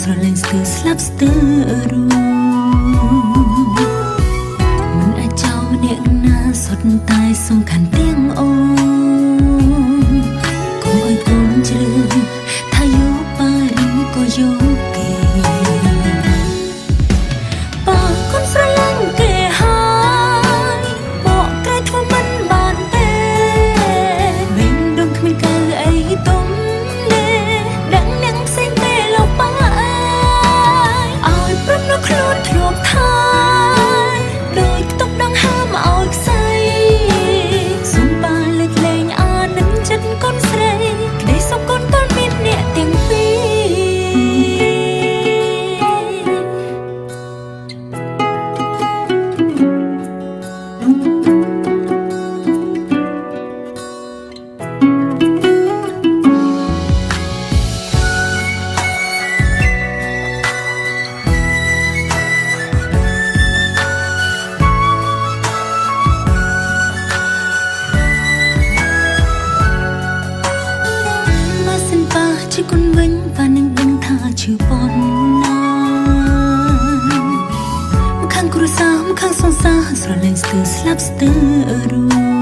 ស្រឡាញ់ស្ទើរស្លាប់ស្ទើររួមិនអាចចោលម្នាក់ណាសុទ្ធតែសំខាន់ទាំងអូនកុំឲ្យកូនជ្រើថាយកបាឬក៏យកគេបើកូនស្រឡាញ់គេហើយបកក្រែងធ្វើមិនបានទេវិញដងគ្មានកើអីទុំដឹងនាងផ្សេងទេលោកបាឲ្យព្រមនៅខ្លួនធ្លាប់ថាដោយខ្ទប់ដងហើមឲ្យខ្សែសុំបាលេចលេងអានឹងចិត្តកូនស្រីក្តីសុំកូនកូនមានអ្នកទាំងពីរជាគុណវិញvàនឹងដឹងថាឈឺប៉ុណ្ណាម្ខាងគ្រួសារម្ខាងសង្សារស្រឡាញ់ស្ទើរស្លាប់ស្ទើររួ